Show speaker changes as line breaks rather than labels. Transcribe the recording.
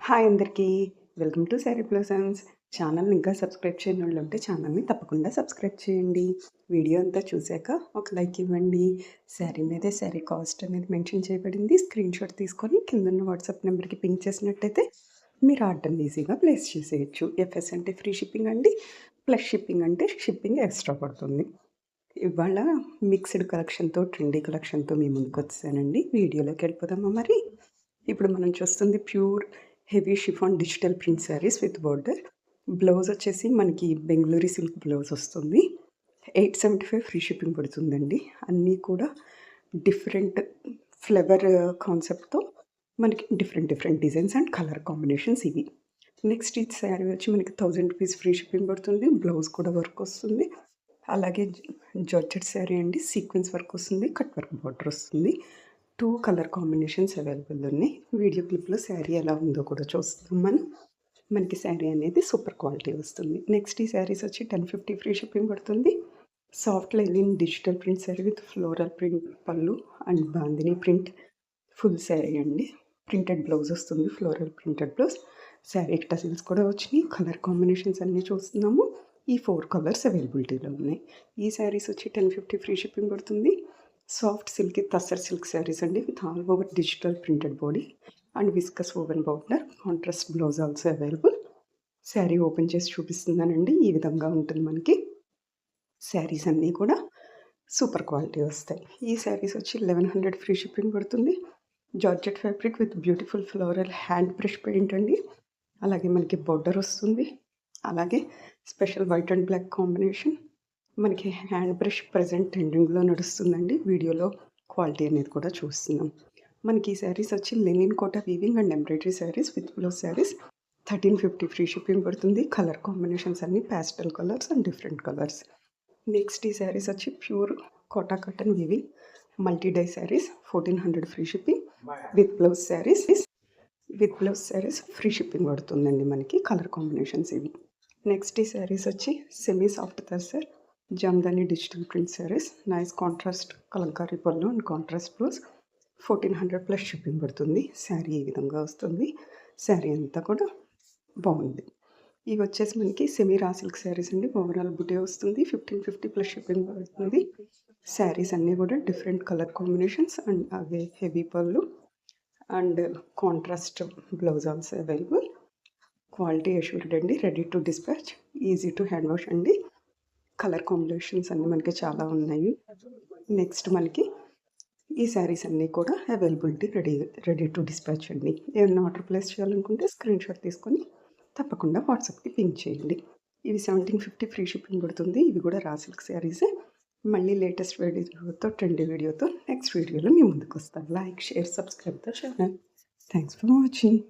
Hi అందరికీ. Welcome to sari blossoms. ఛానల్‌ని ఇంకా సబ్స్క్రైబ్ చేయనోళ్ళు ఉంటే ఛానల్‌ని తప్పకుండా సబ్స్క్రైబ్ చేయండి. వీడియో అంతా చూసాక ఒక లైక్ ఇవ్వండి. శారీ మీదే శారీ కాస్ట్ అనేది మెన్షన్ చేయబడింది. స్క్రీన్‌షాట్ తీసుకొని కిందున్న వాట్సాప్ నెంబర్‌కి పింక్ చేసినట్టయితే మీరు ఆర్డర్‌ని ఈజీగా ప్లేస్ చేసేయొచ్చు. ఎఫ్ఎస్ అంటే ఫ్రీ షిప్పింగ్ అండి. ప్లస్ షిప్పింగ్ అంటే షిప్పింగ్ ఎక్స్ట్రా పడుతుంది. ఇవాళ మిక్స్డ్ కలెక్షన్‌తో, ట్రెండీ కలెక్షన్‌తో మీ ముందుకొచ్చేసానండి. వీడియోలోకి వెళ్ళిపోదామా మరి? ఇప్పుడు మనం చూస్తుంది pure heavy chiffon digital print saris with border. Blouse వచ్చేసి మనకి బెంగుళూరు సిల్క్ బ్లౌజ్ వస్తుంది. 875 ఫ్రీ షిప్పింగ్ పడుతుందండి. అన్నీ కూడా డిఫరెంట్ ఫ్లవర్ కాన్సెప్ట్‌తో మనకి different designs and colour combinations ఇవి. నెక్స్ట్ ఈ శారీ వచ్చి మనకి 1000 రూపీస్ ఫ్రీ షిప్పింగ్ పడుతుంది. బ్లౌజ్ కూడా వర్క్ వస్తుంది. అలాగే జార్జెట్ శారీ అండి. సీక్వెన్స్ వర్క్ వస్తుంది. కట్ వర్క్ బార్డర్ వస్తుంది. 2 కలర్ కాంబినేషన్స్ అవైలబుల్ ఉన్నాయి. వీడియో క్లిప్‌లో శారీ ఎలా ఉందో కూడా చూస్తాం మనం. మనకి శారీ అనేది సూపర్ క్వాలిటీ వస్తుంది. నెక్స్ట్ ఈ శారీస్ వచ్చి 1050 ఫ్రీ షిప్పింగ్ పడుతుంది. Soft lining digital print sari with floral print pallu and bandhani print full sari అండి. ప్రింటెడ్ బ్లౌజ్ వస్తుంది. Floral printed blouse. Sari tassels కూడా వచ్చినాయి. కలర్ కాంబినేషన్స్ అన్నీ చూస్తున్నాము. ఈ 4 కలర్స్ అవైలబిలిటీలో ఉన్నాయి. ఈ శారీస్ వచ్చి 1050 ఫ్రీ షిప్పింగ్ పడుతుంది. Soft silky tussar silk saris అండి with all over digital printed body and viscose woven border contrast blouse also available. Sari open చేసి చూపిస్తున్నానండి. ఈ విధంగా ఉంటుంది మనకి. శారీస్ అన్నీ కూడా సూపర్ క్వాలిటీ వస్తాయి. ఈ శారీస్ వచ్చి 1100 ఫ్రీ షిప్పింగ్ పడుతుంది. Georgette fabric with beautiful floral hand brush paint అండి. అలాగే మనకి బోర్డర్ వస్తుంది. అలాగే special white and black combination. మనకి హ్యాండ్ బ్రష్ ప్రెజెంట్ ట్రెండింగ్‌లో నడుస్తుందండి. వీడియోలో క్వాలిటీ అనేది కూడా చూస్తున్నాం. మనకి ఈ శారీస్ వచ్చి linen Kota weaving and embroidery saris with blouse saris 1350 free shipping పడుతుంది. కలర్ కాంబినేషన్స్ అన్నీ pastel colours and different colours. Next ఈ శారీస్ వచ్చి pure Kota cotton weaving multi dye saris 1400 free shipping with blouse saris free shipping పడుతుందండి మనకి. కలర్ కాంబినేషన్స్ ఇవి. నెక్స్ట్ ఈ శారీస్ వచ్చి semi soft tussar Jamdani digital print saris nice contrast Kalamkari pallu and contrast blouse 1400 plus shipping పడుతుంది. శారీ ఈ విధంగా వస్తుంది. శారీ అంతా కూడా బాగుంది. ఇవి వచ్చేసి మనకి సెమీ రా సిల్క్ శారీస్ అండి. ఓవరాల్ బుటే వస్తుంది. 1550 ప్లస్ షిప్పింగ్ పడుతుంది. శారీస్ అన్నీ కూడా డిఫరెంట్ కలర్ కాంబినేషన్స్ అండ్ అవే హెవీ పళ్ళు and contrast blouse also available. Quality assured అండి. Ready to dispatch, easy to hand wash అండి. కలర్ కాంబినేషన్స్ అన్నీ మనకి చాలా ఉన్నాయి. నెక్స్ట్ మనకి ఈ శారీస్ అన్నీ కూడా అవైలబిలిటీ రెడీ టు డిస్పాచ్ అండి. ఏమన్నా ఆర్డర్ ప్లేస్ చేయాలనుకుంటే స్క్రీన్‌షాట్ తీసుకొని తప్పకుండా వాట్సాప్‌కి పింక్ చేయండి. ఇవి 1750 ఫ్రీ షిప్పింగ్ పడుతుంది. ఇవి కూడా రా సిల్క్ శారీసే. మళ్ళీ లేటెస్ట్ వీడియోతో ట్రెండీ వీడియోతో నెక్స్ట్ వీడియోలో మీ ముందుకు వస్తాను. Like, share, subscribe the channel. Thanks for watching.